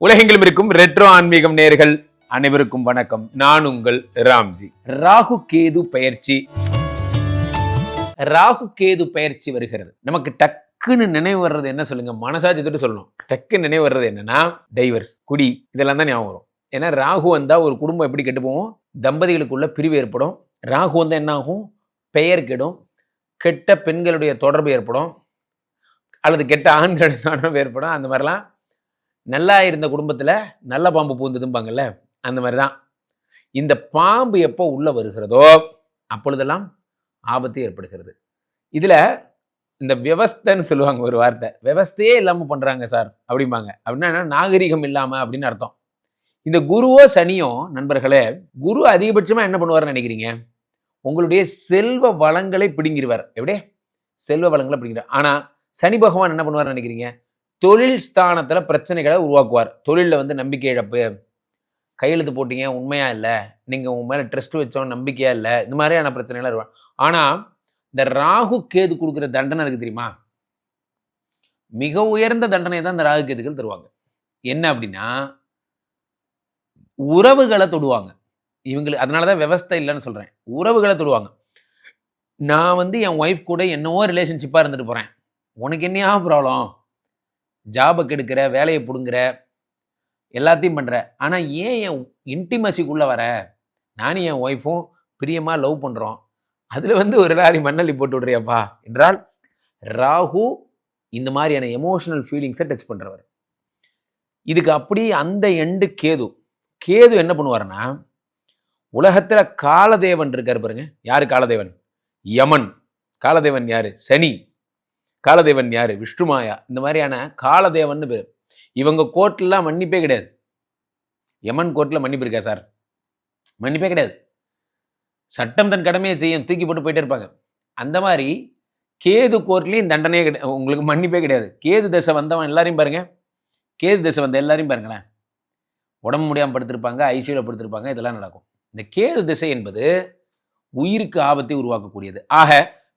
உலகெங்கிலும் இருக்கும் ரெட்ரோ ஆன்மீகம் நேயர்கள் அனைவருக்கும் வணக்கம். நான் உங்கள் ராம்ஜி. ராகு கேது பயிற்சி வருகிறது. நமக்கு டக்குன்னு நினைவு வர்றது என்ன சொல்லுங்க? மனசாட்சி தொட்டு சொல்லணும். டக்குன்னு நினைவு வர்றது என்னன்னா டைவர்ஸ், குடி, இதெல்லாம் தான் ஞாபகம் வரும். ஏன்னா ராகு வந்தா ஒரு குடும்பம் எப்படி கெட்டு போகும்? தம்பதிகளுக்குள்ள பிரிவு ஏற்படும். ராகு வந்தா என்ன ஆகும்? பெயர் கெடும், கெட்ட பெண்களுடைய தொடர்பு ஏற்படும், அல்லது கெட்ட ஆண்களுடைய தொடர்பு ஏற்படும். அந்த மாதிரிலாம் நல்லா இருந்த குடும்பத்தில் நல்ல பாம்பு பூந்ததும்பாங்கல்ல, அந்த மாதிரி தான். இந்த பாம்பு எப்போ உள்ள வருகிறதோ அப்பொழுதெல்லாம் ஆபத்து ஏற்படுகிறது. இதில் இந்த விவஸ்தைன்னு சொல்லுவாங்க, ஒரு வார்த்தை, விவஸ்தையே இல்லாமல் பண்ணுறாங்க சார் அப்படிம்பாங்க. அப்படின்னா நாகரிகம் இல்லாமல் அப்படின்னு அர்த்தம். இந்த குருவோ சனியோ நண்பர்களே, குரு அதிகபட்சமாக என்ன பண்ணுவார்னு நினைக்கிறீங்க? உங்களுடைய செல்வ வளங்களை பிடுங்கிடுவார். எப்படியே செல்வ வளங்களை பிடிக்கிறார். ஆனால் சனி பகவான் என்ன பண்ணுவார்னு நினைக்கிறீங்க? தொழில் ஸ்தானத்தில் பிரச்சனைகளை உருவாக்குவார். தொழிலில் நம்பிக்கை இழப்பு, கையெழுத்து போட்டீங்க உண்மையாக இல்லை, நீங்கள் உங்கள் மேலே ட்ரஸ்ட் வச்சோம் நம்பிக்கையாக இல்லை, இந்த மாதிரியான பிரச்சனைகள்லாம் இருக்கும். ஆனால் இந்த ராகு கேது கொடுக்குற தண்டனை இருக்குது தெரியுமா? மிக உயர்ந்த தண்டனை தான் இந்த ராகு கேதுகள் தருவாங்க. என்ன அப்படின்னா, உறவுகளை தொடுவாங்க இவங்களுக்கு. அதனால தான் விவஸ்தை இல்லைன்னு சொல்கிறேன். உறவுகளை தொடுவாங்க. நான் என் ஒய்ஃப் கூட என்னவோ ரிலேஷன்ஷிப்பாக இருந்துட்டு போகிறேன், உனக்கு என்னையா ப்ராப்ளம்? ஜாபை கெடுக்கிற, வேலையை பிடுங்குற, எல்லாத்தையும் பண்ணுற, ஆனால் ஏன் என் இன்டிமசிக்குள்ளே வர? நானும் என் ஒய்ஃபும் பிரியமாக லவ் பண்ணுறோம், அதில் ஒரு லாரி மண்ணள்ளி போட்டு விட்றியாப்பா என்றால் ராகு இந்த மாதிரியான எமோஷனல் ஃபீலிங்ஸை டச் பண்ணுறவர். இதுக்கு அப்படி அந்த எண்டு கேது என்ன பண்ணுவார்னா, உலகத்தில் காலதேவன் இருக்கார் பாருங்க. யார் காலதேவன்? யமன். காலதேவன் யார்? சனி. காலதேவன் யாரு? விஷ்ணுமாயா. இந்த மாதிரியான காலதேவன் பேர். இவங்க கோர்ட்லாம் மன்னிப்பே கிடையாது. யமன் கோர்ட்டில் மன்னிப்பு இருக்கா சார்? மன்னிப்பே கிடையாது. சட்டம் தன் கடமையை செய்யும், தூக்கி போட்டு போயிட்டே இருப்பாங்க. அந்த மாதிரி கேது கோர்ட்லேயும் தண்டனையே கிடையாது, உங்களுக்கு மன்னிப்பே கிடையாது. கேது தசை வந்தவன் எல்லாரையும் பாருங்க, கேது தசை வந்த எல்லாரையும் பாருங்களேன், உடம்பு முடியாமல் படுத்திருப்பாங்க, ஐசியூவில் படுத்திருப்பாங்க, இதெல்லாம் நடக்கும். இந்த கேது திசை என்பது உயிருக்கு ஆபத்தை உருவாக்கக்கூடியது. ஆக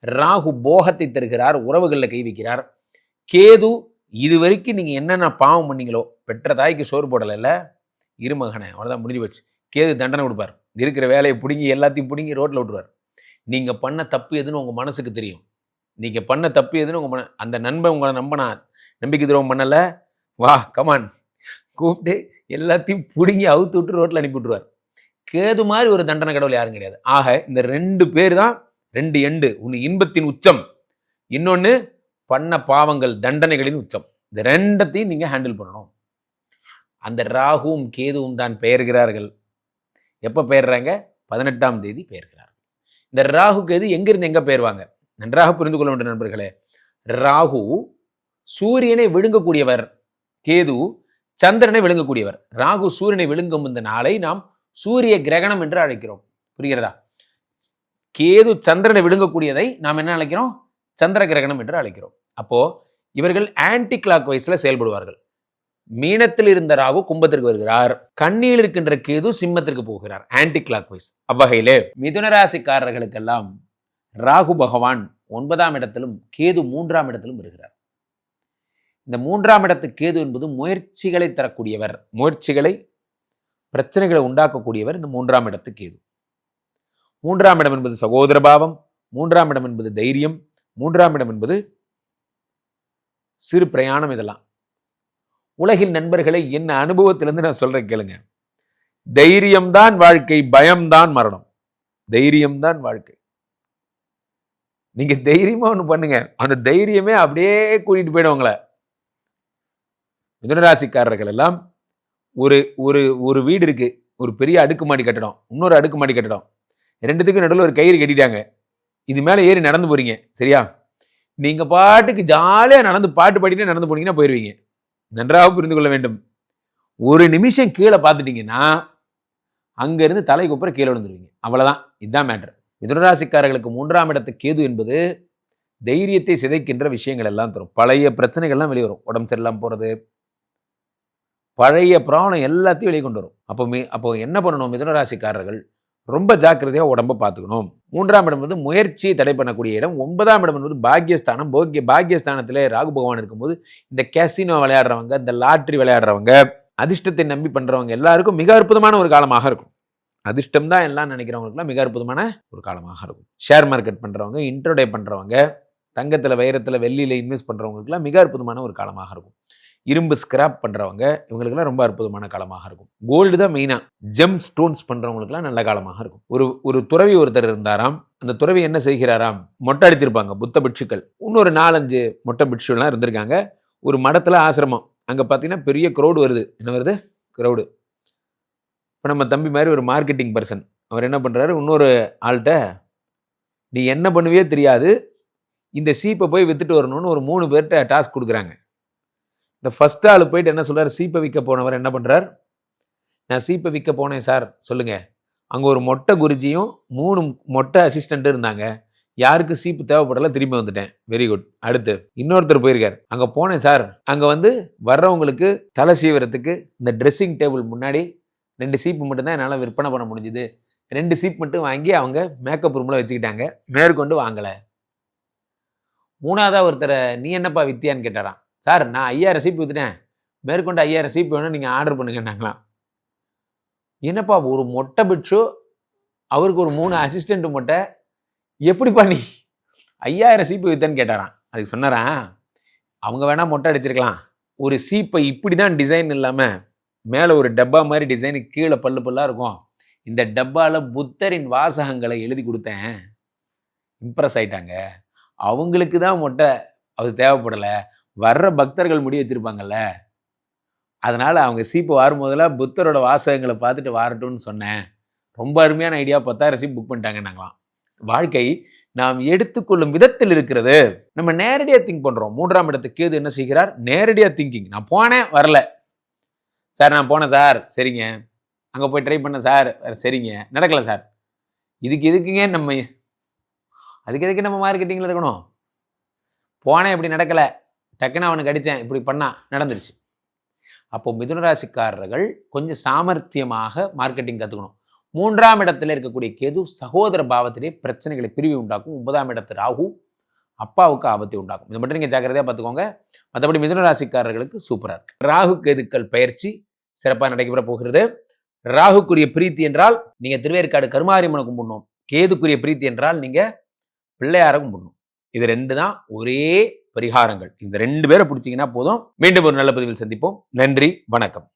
ராகு போகத்தை தருகிறார், உறவுகளில் கை வைக்கிறார். கேது இதுவரைக்கும் நீங்கள் என்னென்ன பாவம் பண்ணீங்களோ, பெற்ற தாய்க்கு சோறு போடலை, இருமகனை, அவ்வளோதான், முடிஞ்சு வச்சு. கேது தண்டனை கொடுப்பார். இருக்கிற வேலையை பிடுங்கி எல்லாத்தையும் பிடுங்கி ரோட்டில் விட்டுருவார். நீங்கள் பண்ண தப்பு எதுன்னு உங்கள் மனசுக்கு தெரியும். நீங்கள் பண்ண தப்பு எதுன்னு உங்கள் அந்த நண்பன் உங்களை நம்பிக்கை துரோகம் பண்ணலை, வா கமான் கூப்பிட்டு எல்லாத்தையும் பிடுங்கி அவுத்து விட்டு ரோட்டில் அனுப்பி விட்டுருவார். கேது மாதிரி ஒரு தண்டனை கடவுள் யாரும் கிடையாது. ஆக இந்த ரெண்டு பேர் தான், ரெண்டு எண்டு. ஒன்று இன்பத்தின் உச்சம், இன்னொன்று பண்ண பாவங்கள் தண்டனைகளின் உச்சம். இந்த ரெண்டத்தையும் நீங்கள் ஹேண்டில் பண்ணணும். அந்த ராகுவும் கேதுவும் தான் பெயர்கிறார்கள். எப்போ பெயர்றாங்க? 18ஆம் தேதி பெயர்கிறார். இந்த ராகு கேது எங்கிருந்து எங்கே பெயர்வாங்க? நன்றாக புரிந்து கொள்ள வேண்டும் நண்பர்களே. ராகு சூரியனை விழுங்கக்கூடியவர், கேது சந்திரனை விழுங்கக்கூடியவர். ராகு சூரியனை விழுங்கும் இந்த நாளை நாம் சூரிய கிரகணம் என்று அழைக்கிறோம். புரிகிறதா? கேது சந்திரனை விழுங்கக்கூடியதை நாம் என்ன அழைக்கிறோம்? சந்திர கிரகணம் என்று அழைக்கிறோம். அப்போ இவர்கள் ஆன்டி கிளாக் வைஸ்ல செயல்படுவார்கள். மீனத்தில் இருந்த ராகு கும்பத்திற்கு வருகிறார், கண்ணியில் இருக்கின்ற கேது சிம்மத்திற்கு போகிறார், ஆன்டி கிளாக் வைஸ். அவ்வகையிலே மிதுன ராசிக்காரர்களுக்கெல்லாம் ராகு பகவான் 9ஆம் இடத்திலும் கேது 3ஆம் இடத்திலும் வருகிறார். இந்த 3ஆம் இடத்து கேது என்பது முயற்சிகளை தரக்கூடியவர், பிரச்சனைகளை உண்டாக்கக்கூடியவர். இந்த 3ஆம் இடத்து கேது. 3ஆம் இடம் என்பது சகோதர பாவம், 3ஆம் இடம் என்பது தைரியம், 3ஆம் இடம் என்பது சிறு பிரயாணம். இதெல்லாம் உலகில் நண்பர்களை என்ன அனுபவத்திலிருந்து நான் சொல்றேன் கேளுங்க. தைரியம்தான் வாழ்க்கை, பயம்தான் மரணம். தைரியம்தான் வாழ்க்கை. நீங்க தைரியமா ஒண்ணு பண்ணுங்க, அந்த தைரியமே அப்படியே கூட்டிட்டு போயிடுவாங்களே. மிதுனராசிக்காரர்கள் எல்லாம் ஒரு ஒரு ஒரு வீடு இருக்கு, ஒரு பெரிய அடுக்குமாடி கட்டடம், இன்னொரு அடுக்குமாடி கட்டடம், ரெண்டுத்துக்கும் நடுவில் ஒரு கயிறு கட்டிட்டாங்க. இது மேலே ஏறி நடந்து போறீங்க, சரியா? நீங்க பாட்டுக்கு ஜாலியாக நடந்து பாட்டு பாடிட்டு நடந்து போனீங்கன்னா போயிடுவீங்க. நன்றாக புரிந்து கொள்ள வேண்டும். ஒரு நிமிஷம் கீழே பார்த்துட்டீங்கன்னா அங்கிருந்து தலை குப்புற கீழே விழுந்துருவீங்க. அவ்வளவுதான். இதுதான் மேட்டர். மிதுனராசிக்காரர்களுக்கு 3ஆம் இடத்து கேது என்பது தைரியத்தை சிதைக்கின்ற விஷயங்கள் எல்லாம் தரும். பழைய பிரச்சனைகள்லாம் வெளியே வரும். உடம்பு சரியில்லாமல் போறது, பழைய ப்ராப்ளம் எல்லாத்தையும் வெளியே கொண்டு வரும். அப்போ என்ன பண்ணணும்? மிதுனராசிக்காரர்கள் ரொம்ப ஜாக்கிரதையாக உடம்பை பார்த்துக்கணும். 3ஆம் இடம் வந்து முயற்சியை தடை பண்ணக்கூடிய இடம். 9ஆம் இடம் என்பது பாக்கியஸ்தானம். பாக்கியஸ்தானத்தில் ராகு பகவான் இருக்கும்போது இந்த கேசினோ விளையாடுறவங்க, இந்த லாட்ரி விளையாடுறவங்க, அதிர்ஷ்டத்தை நம்பி பண்றவங்க எல்லாருக்கும் மிக அற்புதமான ஒரு காலமாக இருக்கும். அதிர்ஷ்டம் தான் எல்லாம் நினைக்கிறவங்களுக்குலாம் மிக அற்புதமான ஒரு காலமாக இருக்கும். ஷேர் மார்க்கெட் பண்றவங்க, இன்ட்ரோடே பண்றவங்க, தங்கத்துல, வைரத்துல, வெள்ளியில இன்வெஸ்ட் பண்றவங்களுக்குலாம் மிக அற்புதமான ஒரு காலமாக இருக்கும். இரும்பு ஸ்கிராப் பண்றவங்க, இவங்களுக்குலாம் ரொம்ப அற்புதமான காலமாக இருக்கும். கோல்டு தான் மெயினா. ஜெம் ஸ்டோன்ஸ் பண்றவங்களுக்குலாம் நல்ல காலமாக இருக்கும். ஒரு துறவி ஒருத்தர் இருந்தாராம். அந்த துறவி என்ன செய்கிறாராம், மொட்டை அடிச்சிருப்பாங்க புத்த பிட்சுக்கள். இன்னொரு 4-5 மொட்டை பிட்சுலாம் இருந்திருக்காங்க. ஒரு மடத்துல ஆசிரமம். அங்க பார்த்தீங்கன்னா பெரிய க்ரௌடு வருது. என்ன வருது? க்ரௌடு. இப்போ நம்ம தம்பி மாதிரி ஒரு மார்க்கெட்டிங் பர்சன். அவர் என்ன பண்றாரு, இன்னொரு ஆள்கிட்ட நீ என்ன பண்ணுவியே தெரியாது, இந்த சீப்பை போய் வித்துட்டு வரணும்னு ஒரு 3 பேர்கிட்ட டாஸ்க் கொடுக்குறாங்க. இந்த ஃபர்ஸ்ட் ஆள் போயிட்டு என்ன சொல்றாரு, சீப்பை விற்க போனவர் என்ன பண்றார், நான் சீப்பை விற்க போனேன் சார் சொல்லுங்க. அங்கே ஒரு மொட்டை குருஜியும் 3 மொட்டை அசிஸ்டண்ட்டும் இருந்தாங்க. யாருக்கு சீப்பு தேவைப்படல, திரும்பி வந்துட்டேன். Very good. அடுத்து இன்னொருத்தர் போயிருக்கார். அங்கே போனேன் சார், அங்கே வர்றவங்களுக்கு தலை சீவரத்துக்கு இந்த ட்ரெஸ்ஸிங் டேபிள் முன்னாடி 2 சீப்பு மட்டும்தான் என்னால் விற்பனை பண்ண முடிஞ்சுது. 2 சீப் மட்டும் வாங்கி அவங்க மேக்கப் ரூமில் வச்சுக்கிட்டாங்க, மேற்கொண்டு வாங்கலை. 3ஆவதாக ஒருத்தரை நீ என்னப்பா வித்தியான்னு கேட்டாராம். சார் நான் 5000 சீப்பு விற்றுட்டேன், மேற்கொண்டு 5000 சீப்பு வேணும், நீங்கள் ஆர்டர் பண்ணுங்கன்னாங்களாம். என்னப்பா ஒரு மொட்டை பிட்சு, அவருக்கு ஒரு 3 அசிஸ்டண்ட் மொட்டை, எப்படிப்பா நீ 5000 சீப்பு வித்தன்னு கேட்டாராம். அதுக்கு சொன்னாராம், அவங்க வேணா மொட்டை அடிச்சிருக்கலாம், ஒரு சீப்பை இப்படி தான் டிசைன் இல்லாமல் மேலே ஒரு டப்பா மாதிரி டிசைனு, கீழே பல்லு பல்லாக இருக்கும், இந்த டப்பாவில் புத்தரின் வாசகங்களை எழுதி கொடுத்தேன், இம்ப்ரெஸ் ஆயிட்டாங்க. அவங்களுக்கு தான் மொட்டை அது தேவைப்படலை, வர்ற பக்தர்கள் முடி வச்சுருப்பாங்கல்ல, அதனால் அவங்க சீப்பு வரும்போதெல்லாம் புத்தரோட வாசகங்களை பார்த்துட்டு வாரட்டும்னு சொன்னேன். ரொம்ப அருமையான ஐடியா, 10,000 சீப் புக் பண்ணிட்டாங்கன்னாங்களாம். வாழ்க்கை நாம் எடுத்துக்கொள்ளும் விதத்தில் இருக்கிறது. நம்ம நேரடியாக திங்க் பண்ணுறோம். 3ஆம் இடத்துக்கு கேது என்ன செய்கிறார், நேரடியாக திங்கிங். நான் போனேன் வரல சார், நான் போனேன் சார், சரிங்க. அங்கே போய் ட்ரை பண்ணேன் சார், சரிங்க, நடக்கலை சார். எதுக்குங்க எதுக்கு நம்ம மார்க்கெட்டிங்கில் இருக்கணும்? போனேன் இப்படி நடக்கலை, டக்குன்னு அவனுக்கு அடித்தேன், இப்படி பண்ணா நடந்துருச்சு. அப்போ மிதுனராசிக்காரர்கள் கொஞ்சம் சாமர்த்தியமாக மார்க்கெட்டிங் கற்றுக்கணும். 3ஆம் இடத்துல இருக்கக்கூடிய கேது சகோதர பாவத்திலே பிரச்சனைகளை பிரிவு உண்டாக்கும். 9ஆம் இடத்து ராகு அப்பாவுக்கு ஆபத்தை உண்டாக்கும். இதை மட்டும் நீங்கள் ஜாக்கிரதையாக பார்த்துக்கோங்க. மற்றபடி மிதுனராசிக்காரர்களுக்கு சூப்பராக இருக்கு. ராகு கேதுக்கள் பயிற்சி சிறப்பாக நடைபெற போகிறது. ராகுக்குரிய பிரீத்தி என்றால் நீங்கள் திருவேற்காடு கருமாரியம்மனை கும்பிடணும். கேதுக்குரிய பிரீத்தி என்றால் நீங்கள் பிள்ளையார கும்பிடணும். இது 2 தான் ஒரே பரிகாரங்கள். இந்த 2 பேரை பிடிச்சிங்கன்னா போதும். மீண்டும் ஒரு நல்ல பதிவில் சந்திப்போம். நன்றி, வணக்கம்.